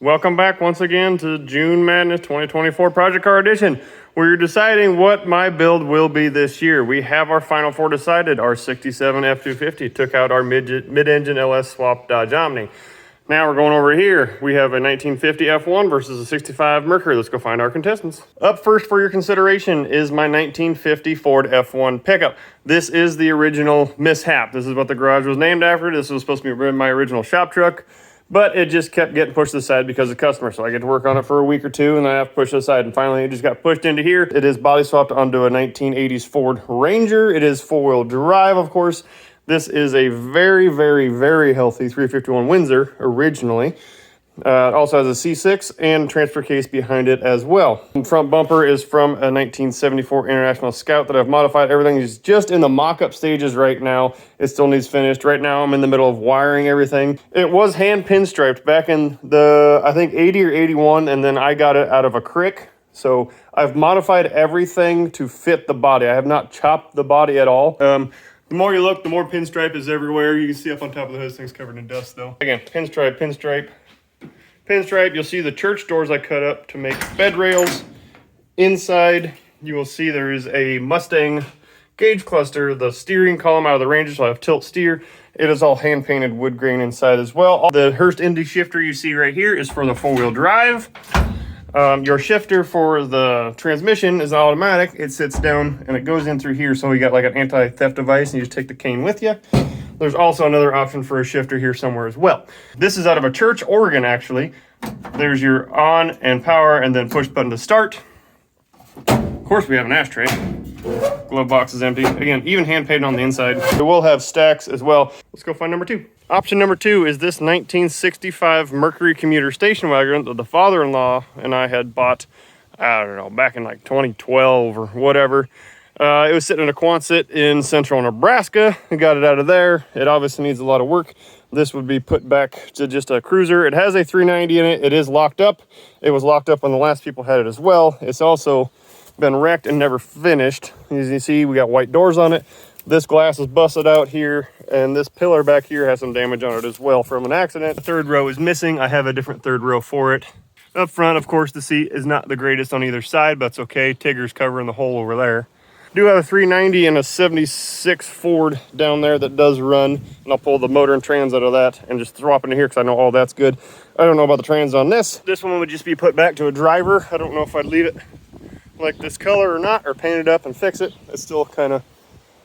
Welcome back once again to June Madness 2024 Project Car Edition. We're deciding what my build will be this year. We have our final four decided. Our 67 F250 took out our mid-engine LS swap Dodge Omni. Now we're going over here. We have a 1950 F1 versus a 65 Mercury. Let's go find our contestants. Up first for your consideration is my 1950 Ford F1 pickup. This is the original mishap. This is what the garage was named after. This was supposed to be my original shop truck. But it just kept getting pushed aside because of customers. So I get to work on it for a week or two and then I have to push it aside. And finally it just got pushed into here. It is body swapped onto a 1980s Ford Ranger. It is four-wheel drive, of course. This is a very, very, very healthy 351 Windsor originally. It also has a C6 and transfer case behind it as well. The front bumper is from a 1974 International Scout that I've modified. Everything is just in the mock-up stages right now. It still needs finished. Right now I'm in the middle of wiring everything. It was hand pinstriped back in the, I think 80 or 81, and then I got it out of a crick. So I've modified everything to fit the body. I have not chopped the body at all. The more you look, the more pinstripe is everywhere. You can see up on top of the hood, this thing's covered in dust though. Again, pinstripe, pinstripe. Pinstripe, you'll see the church doors I cut up to make bed rails. Inside, you will see there is a Mustang gauge cluster, the steering column out of the Ranger, so I have tilt steer. It is all hand-painted wood grain inside as well. The Hurst Indy shifter you see right here is for the four-wheel drive. Your shifter for the transmission is automatic. It sits down and it goes in through here, so you got like an anti-theft device and you just take the cane with you. There's also another option for a shifter here somewhere as well. This is out of a Church, Oregon, actually. There's your on and power and then push button to start. Of course, we have an ashtray. Glove box is empty. Again, even hand painted on the inside. It will have stacks as well. Let's go find number two. Option number two is this 1965 Mercury commuter station wagon that the father-in-law and I had bought, I don't know, back in like 2012 or whatever. It was sitting in a Quonset in central Nebraska. I got it out of there. It obviously needs a lot of work. This would be put back to just a cruiser. It has a 390 in it. It is locked up. It was locked up when the last people had it as well. It's also been wrecked and never finished. As you see, we got white doors on it. This glass is busted out here, and this pillar back here has some damage on it as well from an accident. The third row is missing. I have a different third row for it. Up front, of course, the seat is not the greatest on either side, but it's okay. Tigger's covering the hole over there. Do have a 390 and a 76 Ford down there that does run, and I'll pull the motor and trans out of that and just swap into here because I know all that's good. I don't know about the trans on this. This one would just be put back to a driver. I don't know if I'd leave it like this color or not, or paint it up and fix it. It's still kind of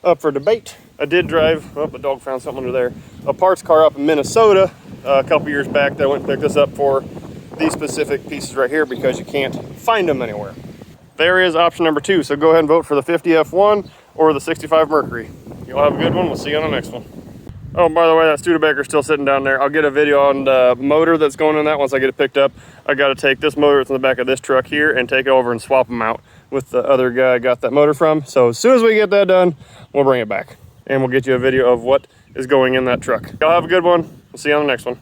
up for debate. I did drive, oh, the dog found something under there, a parts car up in Minnesota a couple years back that I went and picked this up for these specific pieces right here because you can't find them anywhere. There is option number two, so go ahead and vote for the 50 F1 or the 65 Mercury. You'll have a good one. We'll see you on the next one. Oh, by the way, that Studebacker's still sitting down there. I'll get a video on the motor that's going in that once I get it picked up. I got to take this motor that's in the back of this truck here and take it over and swap them out with the other guy I got that motor from. So as soon as we get that done, we'll bring it back and we'll get you a video of what is going in that truck. Y'all have a good one. We'll see you on the next one.